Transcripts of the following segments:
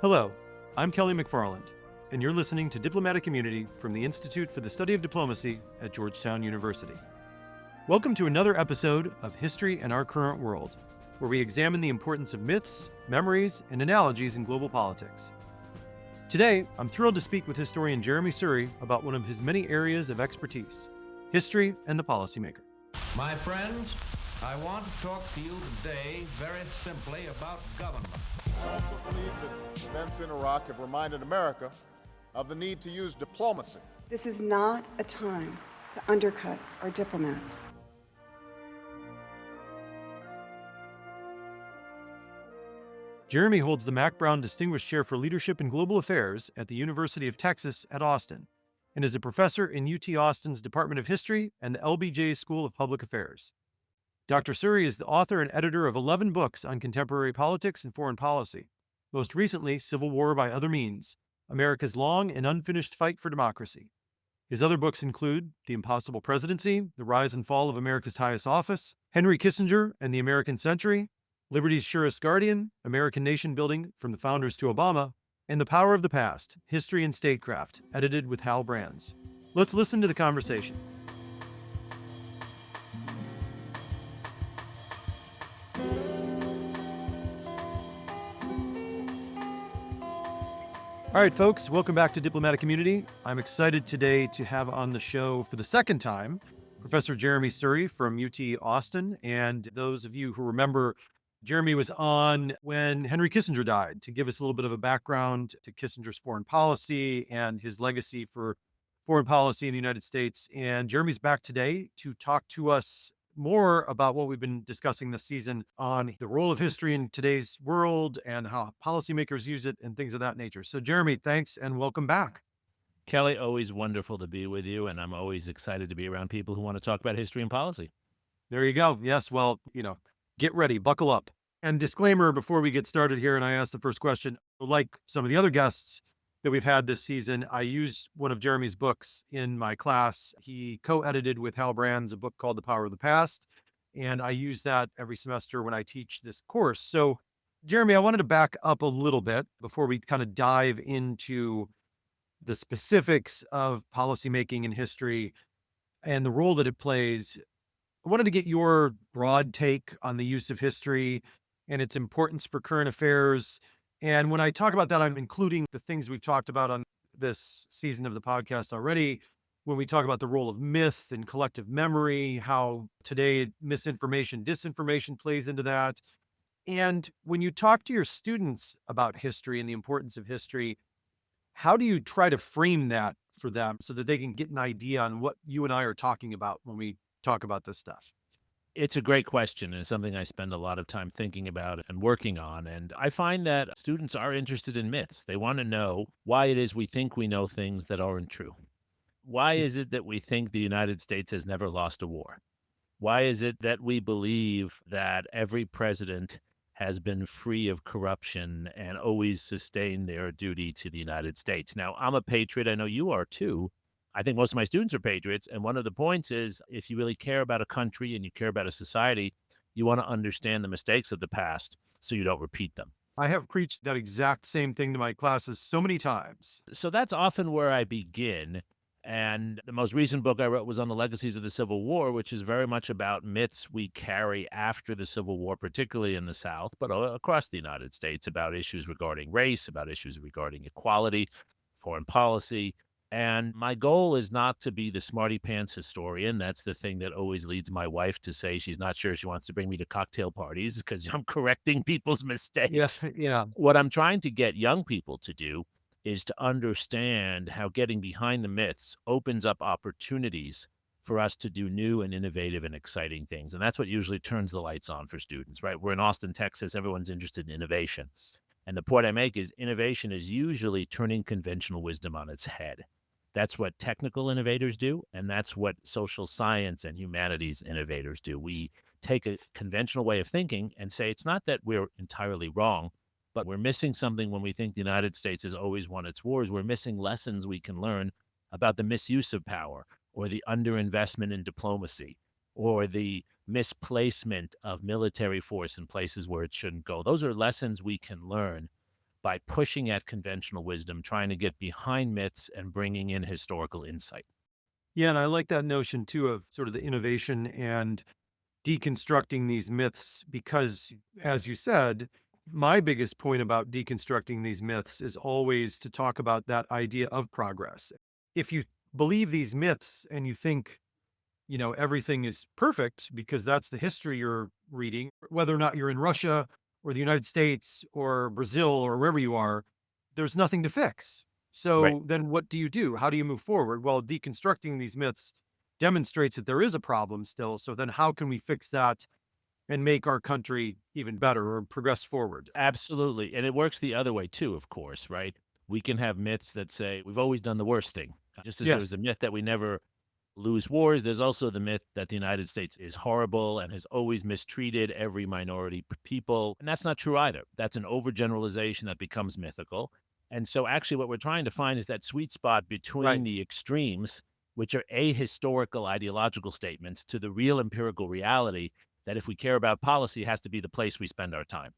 Hello, I'm Kelly McFarland, and you're listening to Diplomatic Immunity from the Institute for the Study of Diplomacy at Georgetown University. Welcome to another episode of History and Our Current World, where we examine the importance of myths, memories, and analogies in global politics. Today, I'm thrilled to speak with historian Jeremi Suri about one of his many areas of expertise, history and the policymaker. My friends, I want to talk to you today very simply about government. I also believe that events in Iraq have reminded America of the need to use diplomacy. This is not a time to undercut our diplomats. Jeremi holds the Mack Brown Distinguished Chair for Leadership in Global Affairs at the University of Texas at Austin, and is a professor in UT Austin's Department of History and the LBJ School of Public Affairs. Dr. Suri is the author and editor of 11 books on contemporary politics and foreign policy, most recently Civil War by Other Means, America's Long and Unfinished Fight for Democracy. His other books include The Impossible Presidency, The Rise and Fall of America's Highest Office, Henry Kissinger and the American Century, Liberty's Surest Guardian, American Nation Building from the Founders to Obama, and The Power of the Past, History and Statecraft, edited with Hal Brands. Let's listen to the conversation. All right, folks, welcome back to Diplomatic Community. I'm excited today to have on the show for the second time Professor Jeremi Suri from UT Austin. And those of you who remember, Jeremy was on when Henry Kissinger died to give us a little bit of a background to Kissinger's foreign policy and his legacy for foreign policy in the United States. And Jeremy's back today to talk to us more about what we've been discussing this season on the role of history in today's world and how policymakers use it and things of that nature. So Jeremi, thanks and welcome back. Kelly, always wonderful to be with you, and I'm always excited to be around people who want to talk about history and policy. There you go. Yes, well, get ready, buckle up. And disclaimer before we get started here, and I ask the first question, like some of the other guests that we've had this season, I used one of Jeremy's books in my class. He co-edited with Hal Brands a book called The Power of the Past, and I use that every semester when I teach this course. So, Jeremi, I wanted to back up a little bit before we kind of dive into the specifics of policymaking in history and the role that it plays. I wanted to get your broad take on the use of history and its importance for current affairs. And when I talk about that, I'm including the things we've talked about on this season of the podcast already. When we talk about the role of myth and collective memory, how today misinformation, disinformation plays into that. And when you talk to your students about history and the importance of history, how do you try to frame that for them so that they can get an idea on what you and I are talking about when we talk about this stuff? It's a great question, and it's something I spend a lot of time thinking about and working on. And I find that students are interested in myths. They want to know why it is we think we know things that aren't true. Why is it that we think the United States has never lost a war? Why is it that we believe that every president has been free of corruption and always sustained their duty to the United States? Now, I'm a patriot. I know you are too. I think most of my students are patriots. And one of the points is if you really care about a country and you care about a society, you want to understand the mistakes of the past so you don't repeat them. I have preached that exact same thing to my classes so many times. So that's often where I begin. And the most recent book I wrote was on the legacies of the Civil War, which is very much about myths we carry after the Civil War, particularly in the South, but across the United States, about issues regarding race, about issues regarding equality, foreign policy. And my goal is not to be the smarty pants historian. That's the thing that always leads my wife to say she's not sure she wants to bring me to cocktail parties because I'm correcting people's mistakes. Yes, yeah. What I'm trying to get young people to do is to understand how getting behind the myths opens up opportunities for us to do new and innovative and exciting things. And that's what usually turns the lights on for students, right? We're in Austin, Texas. Everyone's interested in innovation. And the point I make is innovation is usually turning conventional wisdom on its head. That's what technical innovators do, and that's what social science and humanities innovators do. We take a conventional way of thinking and say it's not that we're entirely wrong, but we're missing something when we think the United States has always won its wars. We're missing lessons we can learn about the misuse of power or the underinvestment in diplomacy or the misplacement of military force in places where it shouldn't go. Those are lessons we can learn by pushing at conventional wisdom, trying to get behind myths and bringing in historical insight. Yeah, and I like that notion too of sort of the innovation and deconstructing these myths because, as you said, my biggest point about deconstructing these myths is always to talk about that idea of progress. If you believe these myths and you think, everything is perfect because that's the history you're reading, whether or not you're in Russia or the United States or Brazil or wherever you are, there's nothing to fix. Right. So then what do you do? How do you move forward? Well, deconstructing these myths demonstrates that there is a problem still. So then how can we fix that and make our country even better or progress forward? Absolutely. And it works the other way too, of course, right? We can have myths that say we've always done the worst thing. Just as there was Yes. a myth that we never lose wars, there's also the myth that the United States is horrible and has always mistreated every minority people. And that's not true either. That's an overgeneralization that becomes mythical. And so, actually, what we're trying to find is that sweet spot between Right. the extremes, which are ahistorical ideological statements, to the real empirical reality that if we care about policy, has to be the place we spend our time.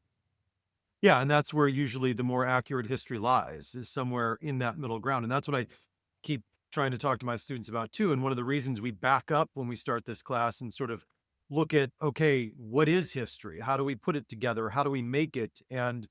Yeah. And that's where usually the more accurate history lies, is somewhere in that middle ground. And that's what I keep trying to talk to my students about too. And one of the reasons we back up when we start this class and sort of look at, okay, what is history? How do we put it together? How do we make it? And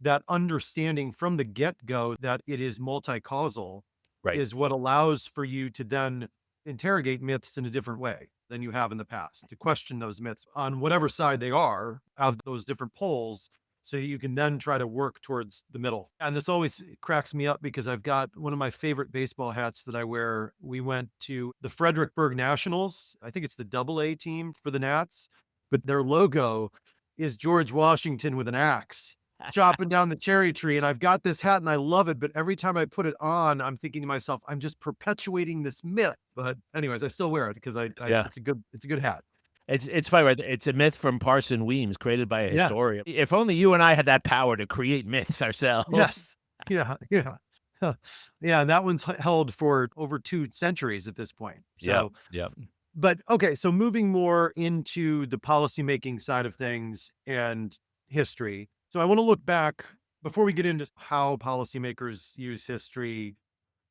that understanding from the get go that it is multi causal Right. is what allows for you to then interrogate myths in a different way than you have in the past, to question those myths on whatever side they are of those different poles. So you can then try to work towards the middle. And this always cracks me up because I've got one of my favorite baseball hats that I wear. We went to the Fredericksburg Nationals. I think it's the AA team for the Nats, but their logo is George Washington with an axe chopping down the cherry tree. And I've got this hat and I love it. But every time I put it on, I'm thinking to myself, I'm just perpetuating this myth. But anyways, I still wear it because Yeah. it's a good hat. It's funny, right? It's a myth from Parson Weems created by a Yeah. historian. If only you and I had that power to create myths ourselves. Yes. Yeah. Yeah. Huh. Yeah. And that one's held for over 2 centuries at this point. Yeah. So, Yeah. but okay. So moving more into the policymaking side of things and history. So I want to look back before we get into how policymakers use history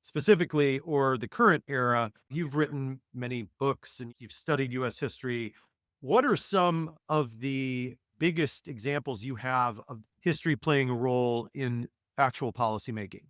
specifically or the current era. You've written many books and you've studied US history. What are some of the biggest examples you have of history playing a role in actual policymaking?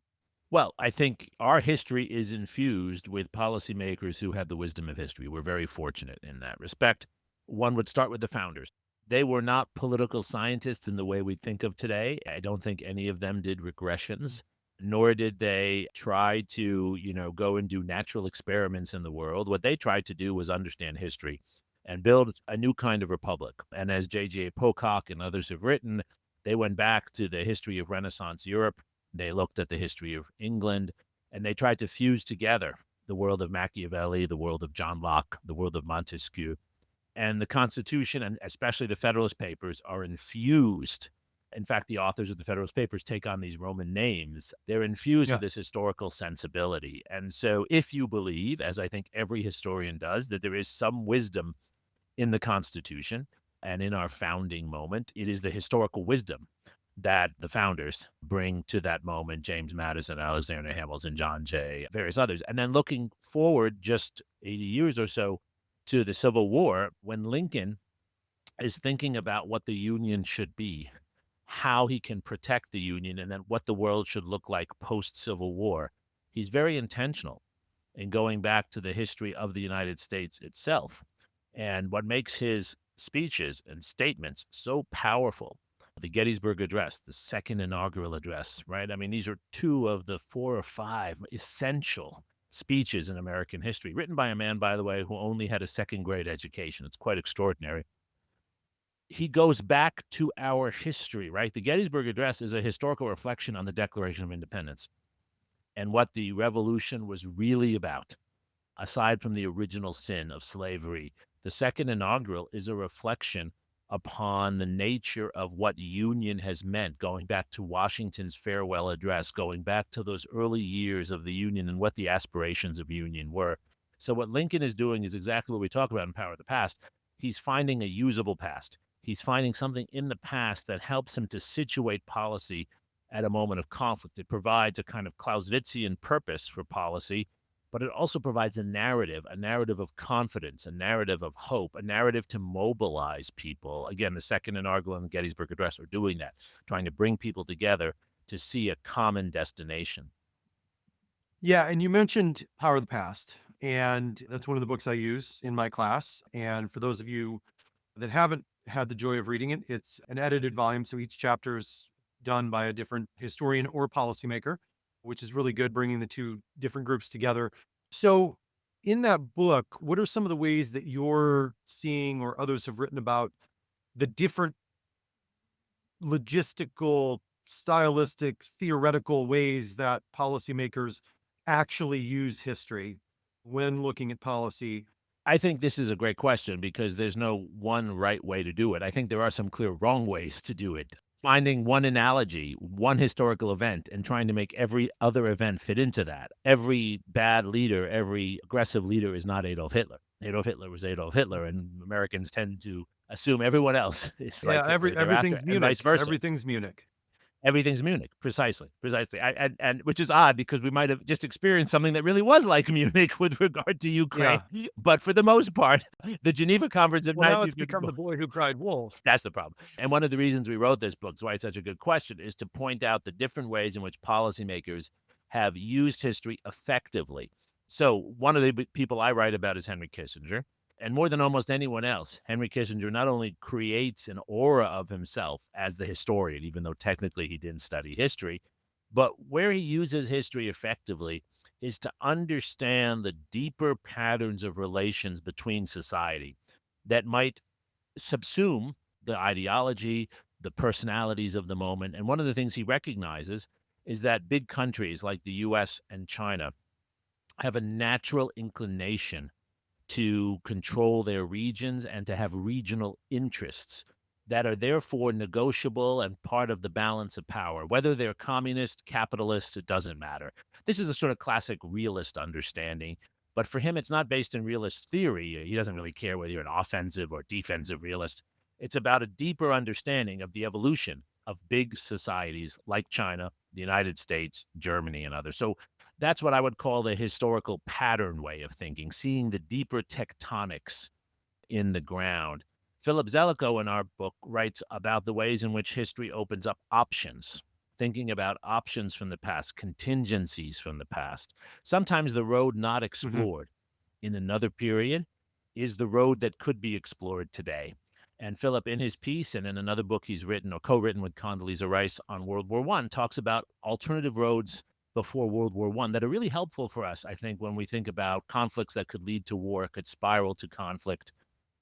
Well, I think our history is infused with policymakers who have the wisdom of history. We're very fortunate in that respect. One would start with the founders. They were not political scientists in the way we think of today. I don't think any of them did regressions, nor did they try to, go and do natural experiments in the world. What they tried to do was understand history and build a new kind of republic. And as J.J. Pocock and others have written, they went back to the history of Renaissance Europe. They looked at the history of England, and they tried to fuse together the world of Machiavelli, the world of John Locke, the world of Montesquieu. And the Constitution, and especially the Federalist Papers, are infused. In fact, the authors of the Federalist Papers take on these Roman names. They're infused Yeah. with this historical sensibility. And so if you believe, as I think every historian does, that there is some wisdom in the Constitution and in our founding moment, it is the historical wisdom that the founders bring to that moment: James Madison, Alexander Hamilton, John Jay, various others. And then looking forward just 80 years or so to the Civil War, when Lincoln is thinking about what the Union should be, how he can protect the Union, and then what the world should look like post-Civil War, he's very intentional in going back to the history of the United States itself. And what makes his speeches and statements so powerful, the Gettysburg Address, the second inaugural address, right? I mean, these are two of the 4 or 5 essential speeches in American history, written by a man, by the way, who only had a second-grade education. It's quite extraordinary. He goes back to our history, right? The Gettysburg Address is a historical reflection on the Declaration of Independence and what the revolution was really about, aside from the original sin of slavery. The second inaugural is a reflection upon the nature of what union has meant, going back to Washington's farewell address, going back to those early years of the Union and what the aspirations of union were. So what Lincoln is doing is exactly what we talk about in Power of the Past. He's finding a usable past. He's finding something in the past that helps him to situate policy at a moment of conflict. It provides a kind of Clausewitzian purpose for policy, but it also provides a narrative of confidence, a narrative of hope, a narrative to mobilize people. Again, the Second Inaugural and the Gettysburg Address are doing that, trying to bring people together to see a common destination. Yeah, and you mentioned Power of the Past, and that's one of the books I use in my class. And for those of you that haven't had the joy of reading it, it's an edited volume, so each chapter is done by a different historian or policymaker, which is really good, bringing the two different groups together. So, in that book, what are some of the ways that you're seeing or others have written about the different logistical, stylistic, theoretical ways that policymakers actually use history when looking at policy? I think this is a great question because there's no one right way to do it. I think there are some clear wrong ways to do it. Finding one analogy, one historical event, and trying to make every other event fit into that. Every bad leader, every aggressive leader is not Adolf Hitler. Adolf Hitler was Adolf Hitler, and Americans tend to assume everyone else is like Yeah, Hitler thereafter, everything's and vice Munich. versa. Everything's Munich. Everything's Munich, precisely. And which is odd because we might have just experienced something that really was like Munich with regard to Ukraine. Yeah. But for the most part, the Geneva Conference of Well, now it's become 1954. the boy who cried wolf. That's the problem. And one of the reasons we wrote this book, why it's such a good question, is to point out the different ways in which policymakers have used history effectively. So one of the people I write about is Henry Kissinger. And more than almost anyone else, Henry Kissinger not only creates an aura of himself as the historian, even though technically he didn't study history, but where he uses history effectively is to understand the deeper patterns of relations between society that might subsume the ideology, the personalities of the moment. And one of the things he recognizes is that big countries like the US and China have a natural inclination to control their regions and to have regional interests that are therefore negotiable and part of the balance of power. Whether they're communist, capitalist, it doesn't matter. This is a sort of classic realist understanding. But for him, it's not based in realist theory. He doesn't really care whether you're an offensive or defensive realist. It's about a deeper understanding of the evolution of big societies like China, the United States, Germany, and others. So that's what I would call the historical pattern way of thinking, seeing the deeper tectonics in the ground. Philip Zelikow in our book writes about the ways in which history opens up options, thinking about options from the past, contingencies from the past. Sometimes the road not explored in another period is the road that could be explored today. And Philip, in his piece and in another book he's written or co-written with Condoleezza Rice on World War I, talks about alternative roads before World War I that are really helpful for us, I think, when we think about conflicts that could lead to war, could spiral to conflict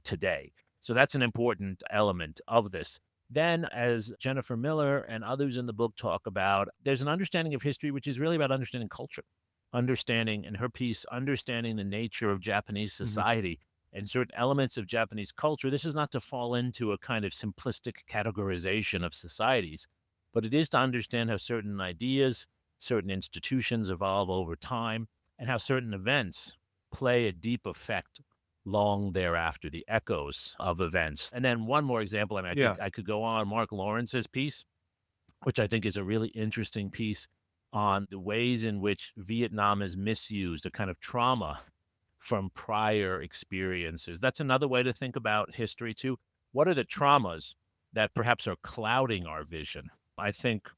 today. So that's an important element of this. Then, as Jennifer Miller and others in the book talk about, there's an understanding of history which is really about understanding culture, understanding, in her piece, understanding the nature of Japanese society and certain elements of Japanese culture. This is not to fall into a kind of simplistic categorization of societies, but it is to understand how certain ideas, certain institutions evolve over time, and how certain events play a deep effect long thereafter, the echoes of events. And then one more example, Yeah. I could go on, Mark Lawrence's piece, which I think is a really interesting piece on the ways in which Vietnam is misused, a kind of trauma from prior experiences. That's another way to think about history too. What are the traumas that perhaps are clouding our vision? I think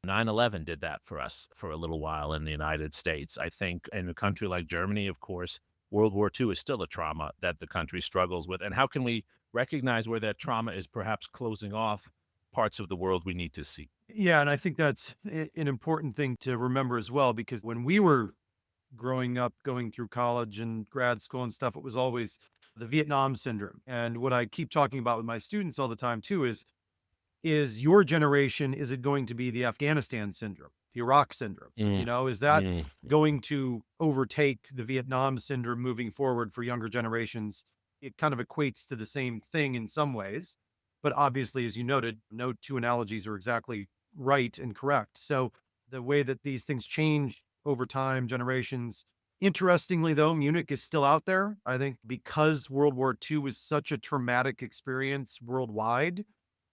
9/11 did that for us for a little while in the United States. I think in a country like Germany, of course, World War II is still a trauma that the country struggles with. And how can we recognize where that trauma is perhaps closing off parts of the world we need to see? Yeah, and I think that's an important thing to remember as well, because when we were growing up, going through college and grad school and stuff, it was always the Vietnam syndrome. And what I keep talking about with my students all the time too is your generation, is it going to be the Afghanistan syndrome, the Iraq syndrome? Mm, Is that mm. going to overtake the Vietnam syndrome moving forward for younger generations? It kind of equates to the same thing in some ways, but obviously, as you noted, no two analogies are exactly right and correct. So the way that these things change over time, generations. Interestingly, though, Munich is still out there. I think because World War II was such a traumatic experience worldwide,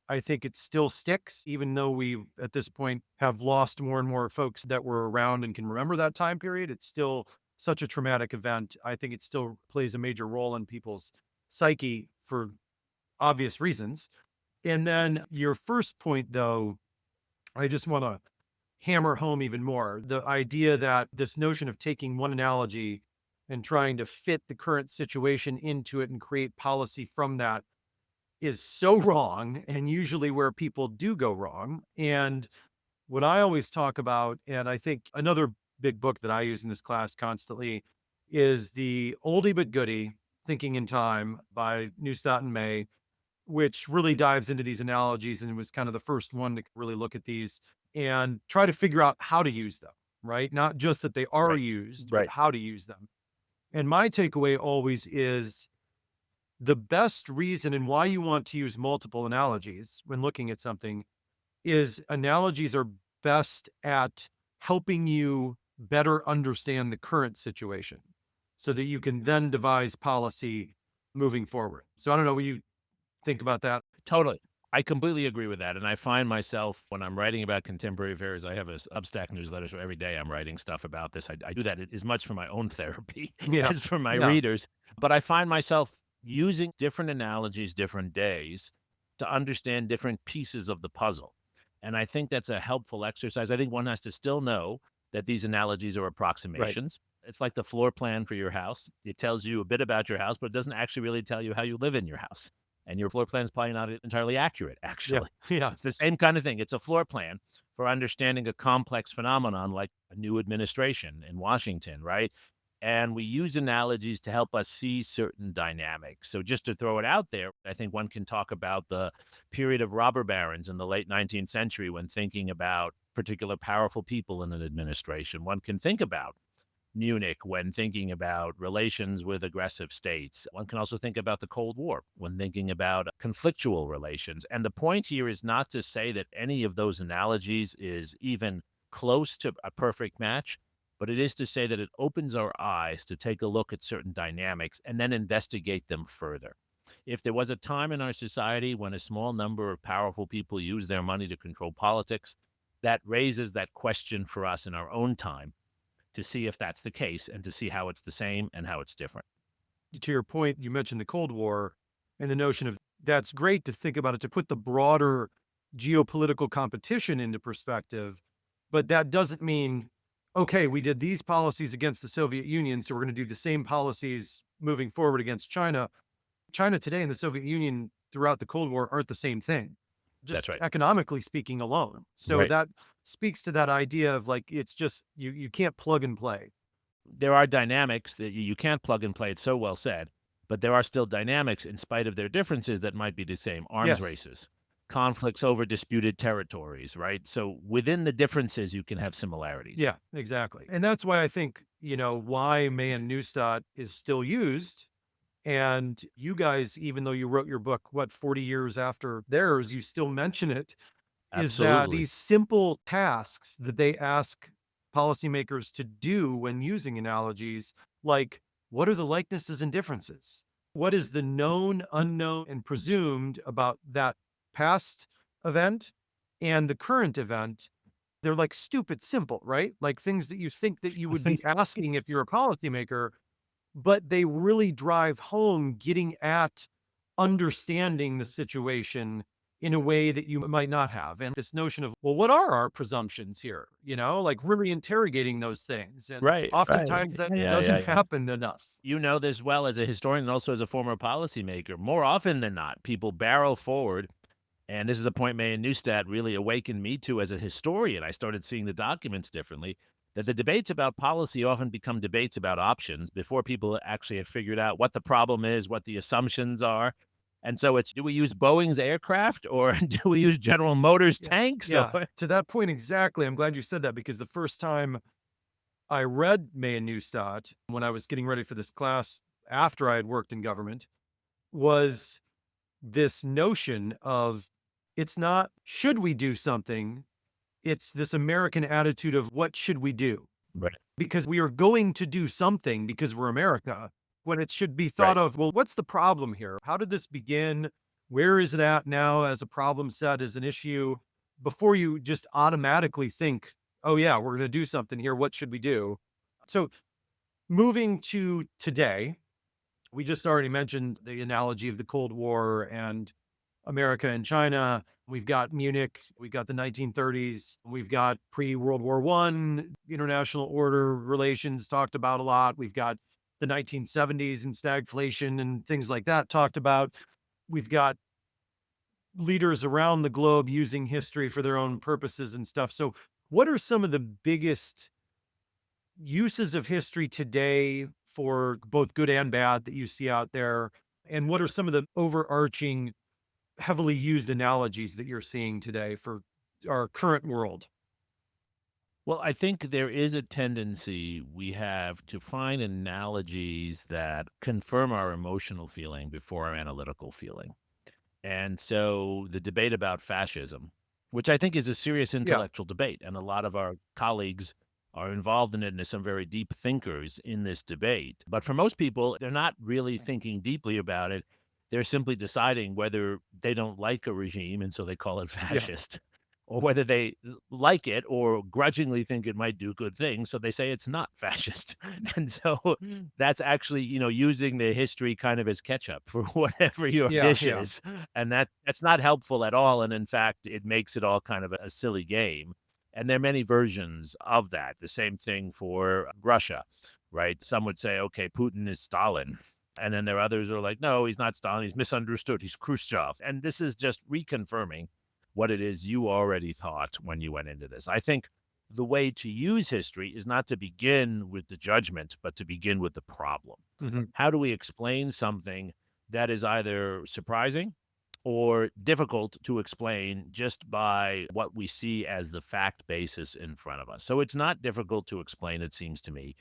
I think it still sticks, even though we, at this point, have lost more and more folks that were around and can remember that time period. It's still such a traumatic event. I think it still plays a major role in people's psyche for obvious reasons. And then your first point, though, I just want to hammer home even more the idea that this notion of taking one analogy and trying to fit the current situation into it and create policy from that is so wrong, and usually where people do go wrong. And what I always talk about, and I think another big book that I use in this class constantly is the oldie but goodie Thinking in Time by Neustadt and May, which really dives into these analogies and was kind of the first one to really look at these and try to figure out how to use them, right? Not just that they are Right. used, but Right. how to use them. And my takeaway always is the best reason and why you want to use multiple analogies when looking at something is analogies are best at helping you better understand the current situation so that you can then devise policy moving forward. So I don't know what you think about that. Totally. I completely agree with that. And I find myself when I'm writing about contemporary affairs, I have a Substack newsletter. So every day I'm writing stuff about this. I do that as much for my own therapy Yeah. as for my Yeah. readers. But I find myself using different analogies, different days to understand different pieces of the puzzle. And I think that's a helpful exercise. I think one has to still know that these analogies are approximations. It's like the floor plan for your house. It tells you a bit about your house, but it doesn't actually really tell you how you live in your house. And your floor plan is probably not entirely accurate, Yeah. actually. Yeah. It's the same kind of thing. It's a floor plan for understanding a complex phenomenon like a new administration in Washington, right? And we use analogies to help us see certain dynamics. So just to throw it out there, I think one can talk about the period of robber barons in the late 19th century when thinking about particular powerful people in an administration. One can think about Munich when thinking about relations with aggressive states. One can also think about the Cold War when thinking about conflictual relations. And the point here is not to say that any of those analogies is even close to a perfect match, but it is to say that it opens our eyes to take a look at certain dynamics and then investigate them further. If there was a time in our society when a small number of powerful people used their money to control politics, that raises that question for us in our own time to see if that's the case and to see how it's the same and how it's different. To your point, you mentioned the Cold War and the notion of that's great to think about it, to put the broader geopolitical competition into perspective. But that doesn't mean, okay, we did these policies against the Soviet Union, so we're going to do the same policies moving forward against China. China today and the Soviet Union throughout the Cold War aren't the same thing, That's just right. economically speaking alone. So Right. that speaks to that idea of like, it's just, you can't plug and play. There are dynamics that you can't plug and play. It's so well said, but there are still dynamics in spite of their differences that might be the same. Arms Yes. races, conflicts over disputed territories, right? So within the differences, you can have similarities. Yeah, exactly. And that's why I think, why May and Neustadt is still used. And you guys, even though you wrote your book, 40 years after theirs, you still mention it, is that Absolutely. these simple tasks that they ask policymakers to do when using analogies, like what are the likenesses and differences? What is the known, unknown, and presumed about that past event and the current event? They're like stupid simple, right? Like things that you think that you would be asking if you're a policymaker, but they really drive home getting at understanding the situation in a way that you might not have. And this notion of, well, what are our presumptions here? Like really interrogating those things. And Right. oftentimes that doesn't happen enough. You know this well as a historian and also as a former policymaker. More often than not, people barrel forward. And this is a point May and Neustadt really awakened me to as a historian. I started seeing the documents differently, that the debates about policy often become debates about options before people actually have figured out what the problem is, what the assumptions are. And so it's, do we use Boeing's aircraft or do we use General Motors tanks? Yeah. Or- To that point, exactly. I'm glad you said that because the first time I read May and Neustadt when I was getting ready for this class after I had worked in government was this notion of it's not, should we do something? It's this American attitude of what should we do? Right. Because we are going to do something because we're America, when it should be thought Right. of, well, what's the problem here? How did this begin? Where is it at now as a problem set, as an issue, before you just automatically think, oh, yeah, we're going to do something here. What should we do? So, moving to today, we just already mentioned the analogy of the Cold War and America and China. We've got Munich, we've got the 1930s, we've got pre-World War One international order relations talked about a lot. We've got the 1970s and stagflation and things like that talked about. We've got leaders around the globe using history for their own purposes and stuff. So, what are some of the biggest uses of history today for both good and bad that you see out there? And what are some of the overarching, heavily used analogies that you're seeing today for our current world? Well, I think there is a tendency we have to find analogies that confirm our emotional feeling before our analytical feeling. And so the debate about fascism, which I think is a serious Yeah. intellectual debate, and a lot of our colleagues are involved in it, and there's some very deep thinkers in this debate. But for most people, they're not really thinking deeply about it. They're simply deciding whether they don't like a regime, and so they call it Yeah. fascist, or whether they like it or grudgingly think it might do good things, so they say it's not fascist. And so that's actually, using the history kind of as ketchup for whatever your Yeah. dish Yeah. is. And that's not helpful at all. And in fact, it makes it all kind of a silly game. And there are many versions of that. The same thing for Russia, right? Some would say, okay, Putin is Stalin. And then there are others who are like, no, he's not Stalin. He's misunderstood. He's Khrushchev. And this is just reconfirming what it is you already thought when you went into this. I think the way to use history is not to begin with the judgment, but to begin with the problem. Mhm. How do we explain something that is either surprising or difficult to explain just by what we see as the fact basis in front of us? So it's not difficult to explain, it seems to me,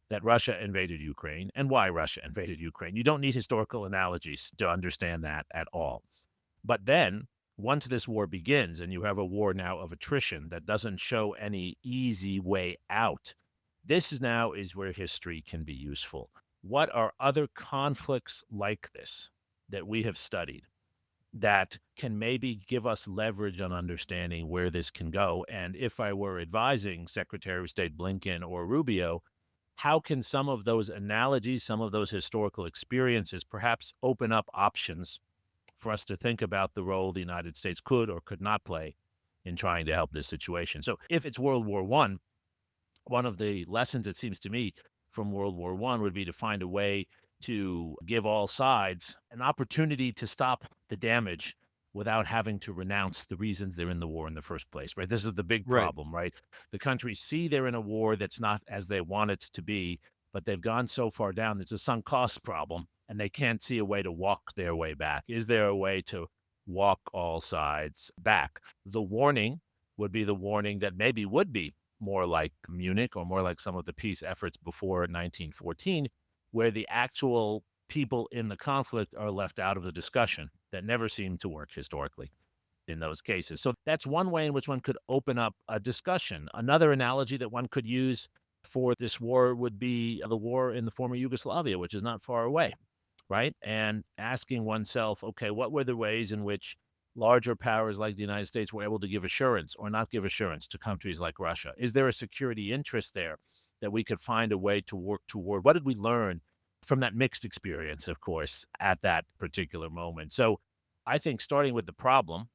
that Russia invaded Ukraine and why Russia invaded Ukraine. You don't need historical analogies to understand that at all. But then, once this war begins and you have a war now of attrition that doesn't show any easy way out, this is where history can be useful. What are other conflicts like this that we have studied that can maybe give us leverage on understanding where this can go? And if I were advising Secretary of State Blinken or Rubio, how can some of those analogies, some of those historical experiences perhaps open up options for us to think about the role the United States could or could not play in trying to help this situation? So if it's World War one of the lessons, it seems to me, from World War One would be to find a way to give all sides an opportunity to stop the damage without having to renounce the reasons they're in the war in the first place, right? This is the big Right. problem, right? The countries see they're in a war that's not as they want it to be, but they've gone so far down, it's a sunk cost problem, and they can't see a way to walk their way back. Is there a way to walk all sides back? The warning would be the warning that maybe would be more like Munich or more like some of the peace efforts before 1914, where the actual people in the conflict are left out of the discussion. That never seemed to work historically in those cases. So that's one way in which one could open up a discussion. Another analogy that one could use for this war would be the war in the former Yugoslavia, which is not far away, right? And asking oneself, okay, what were the ways in which larger powers like the United States were able to give assurance or not give assurance to countries like Russia? Is there a security interest there that we could find a way to work toward? What did we learn from that mixed experience, of course, at that particular moment? So I think starting with the problem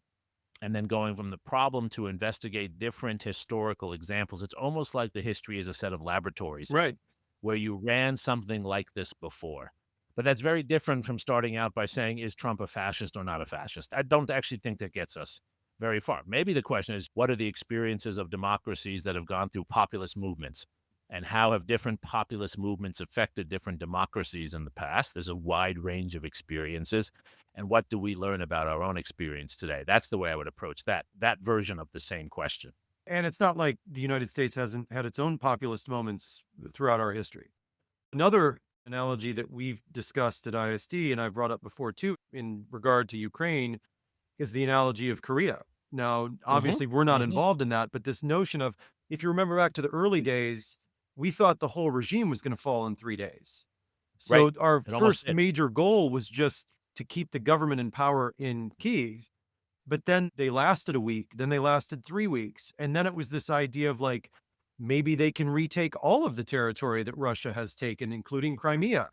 and then going from the problem to investigate different historical examples, it's almost like the history is a set of laboratories Right. where you ran something like this before. But that's very different from starting out by saying, is Trump a fascist or not a fascist? I don't actually think that gets us very far. Maybe the question is, what are the experiences of democracies that have gone through populist movements? And how have different populist movements affected different democracies in the past? There's a wide range of experiences. And what do we learn about our own experience today? That's the way I would approach that version of the same question. And it's not like the United States hasn't had its own populist moments throughout our history. Another analogy that we've discussed at ISD and I've brought up before too, in regard to Ukraine, is the analogy of Korea. Now, Hmm. obviously, we're not Hmm. involved in that, but this notion of, if you remember back to the early days, we thought the whole regime was going to fall in 3 days. Right. So our It almost first did. major goal was just to keep the government in power in Kyiv. But then they lasted a week, then they lasted 3 weeks. And then it was this idea of like, maybe they can retake all of the territory that Russia has taken, including Crimea.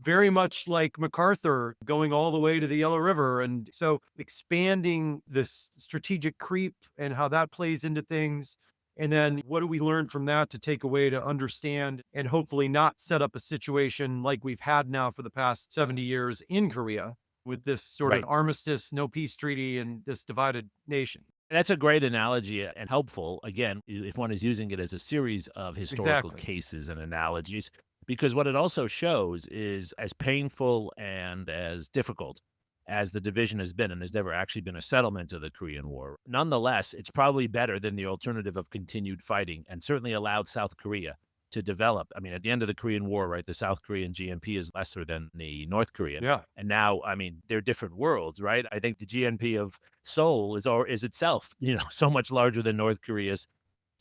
Very much like MacArthur going all the way to the Yellow River. And so expanding this strategic creep and how that plays into things. And then what do we learn from that to take away to understand and hopefully not set up a situation like we've had now for the past 70 years in Korea with this sort Right. of armistice, no peace treaty, and this divided nation. That's a great analogy and helpful, again, if one is using it as a series of historical Exactly. cases and analogies, because what it also shows is as painful and as difficult as the division has been, and there's never actually been a settlement of the Korean War. Nonetheless, it's probably better than the alternative of continued fighting and certainly allowed South Korea to develop. I mean, at the end of the Korean War, right, the South Korean GNP is lesser than the North Korean. Yeah. And now, I mean, they're different worlds, right? I think the GNP of Seoul is itself, so much larger than North Korea's.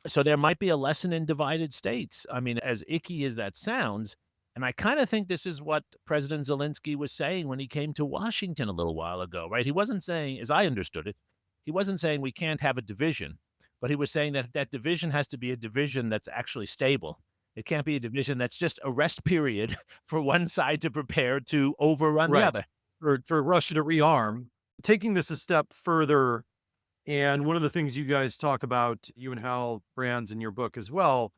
So there might be a lesson in divided states. I mean, as icky as that sounds, and I kind of think this is what President Zelensky was saying when he came to Washington a little while ago, right? He wasn't saying, as I understood it, he wasn't saying we can't have a division, but he was saying that that division has to be a division that's actually stable. It can't be a division that's just a rest period for one side to prepare to overrun the Right. other. For Russia to rearm. Taking this a step further, and one of the things you guys talk about, you and Hal Brands in your book as well,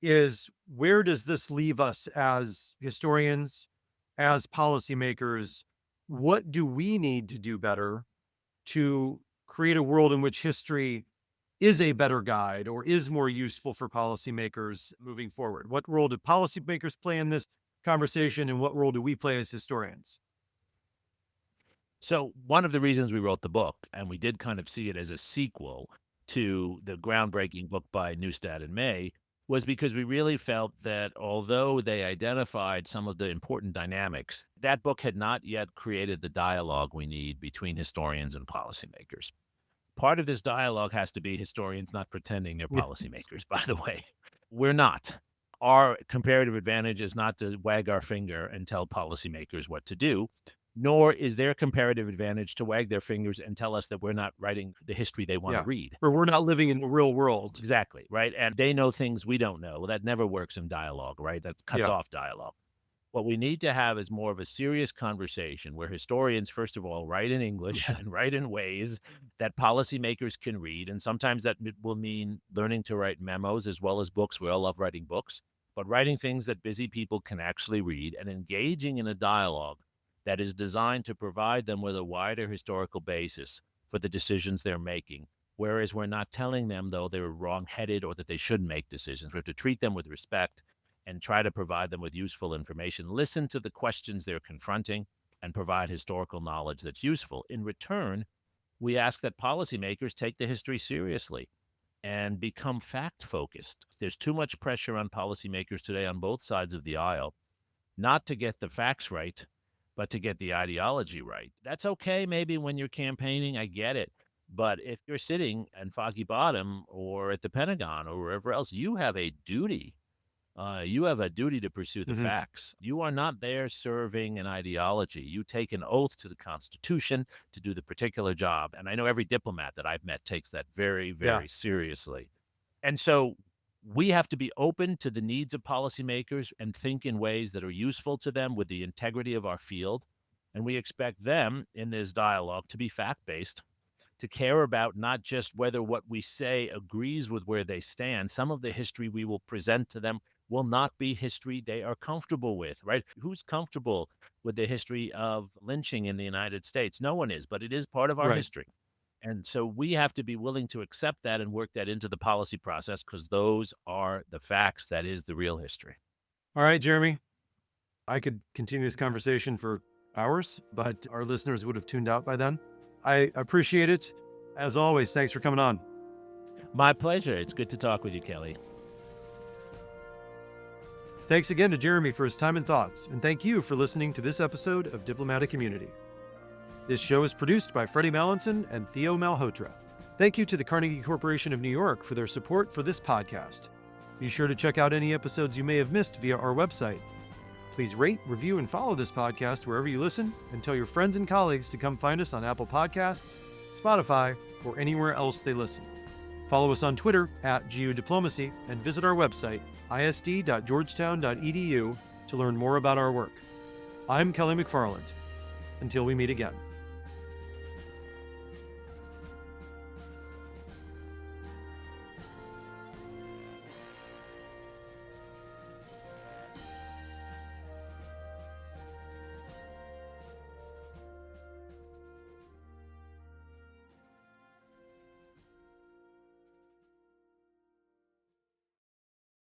is where does this leave us as historians, as policymakers? What do we need to do better to create a world in which history is a better guide or is more useful for policymakers moving forward? What role do policymakers play in this conversation, and what role do we play as historians? So one of the reasons we wrote the book, and we did kind of see it as a sequel to the groundbreaking book by Neustadt and May, was because we really felt that although they identified some of the important dynamics, that book had not yet created the dialogue we need between historians and policymakers. Part of this dialogue has to be historians not pretending they're Yeah. policymakers, by the way. We're not. Our comparative advantage is not to wag our finger and tell policymakers what to do, nor is their comparative advantage to wag their fingers and tell us that we're not writing the history they want to Yeah. read. Or we're not living in the real world. Exactly, right? And they know things we don't know. Well, that never works in dialogue, right? That cuts Yeah. off dialogue. What we need to have is more of a serious conversation where historians, first of all, write in English and write in ways that policymakers can read. And sometimes that will mean learning to write memos as well as books. We all love writing books, but writing things that busy people can actually read and engaging in a dialogue that is designed to provide them with a wider historical basis for the decisions they're making. Whereas we're not telling them, though, they're wrong-headed or that they shouldn't make decisions. We have to treat them with respect and try to provide them with useful information. Listen to the questions they're confronting and provide historical knowledge that's useful. In return, we ask that policymakers take the history seriously and become fact-focused. There's too much pressure on policymakers today on both sides of the aisle not to get the facts right, but to get the ideology right. That's okay maybe when you're campaigning, I get it. But if you're sitting in Foggy Bottom or at the Pentagon or wherever else, you have a duty. You have a duty to pursue the Mhm. facts. You are not there serving an ideology. You take an oath to the Constitution to do the particular job. And I know every diplomat that I've met takes that very, very seriously. And so we have to be open to the needs of policymakers and think in ways that are useful to them with the integrity of our field. And we expect them in this dialogue to be fact-based, to care about not just whether what we say agrees with where they stand. Some of the history we will present to them will not be history they are comfortable with, right? Who's comfortable with the history of lynching in the United States? No one is, but it is part of our Right. history. And so we have to be willing to accept that and work that into the policy process because those are the facts. That is the real history. All right, Jeremy. I could continue this conversation for hours, but our listeners would have tuned out by then. I appreciate it. As always, thanks for coming on. My pleasure. It's good to talk with you, Kelly. Thanks again to Jeremy for his time and thoughts, and thank you for listening to this episode of Diplomatic Immunity. This show is produced by Freddie Mallinson and Theo Malhotra. Thank you to the Carnegie Corporation of New York for their support for this podcast. Be sure to check out any episodes you may have missed via our website. Please rate, review, and follow this podcast wherever you listen, and tell your friends and colleagues to come find us on Apple Podcasts, Spotify, or anywhere else they listen. Follow us on Twitter @GUDiplomacy and visit our website, isd.georgetown.edu, to learn more about our work. I'm Kelly McFarland. Until we meet again.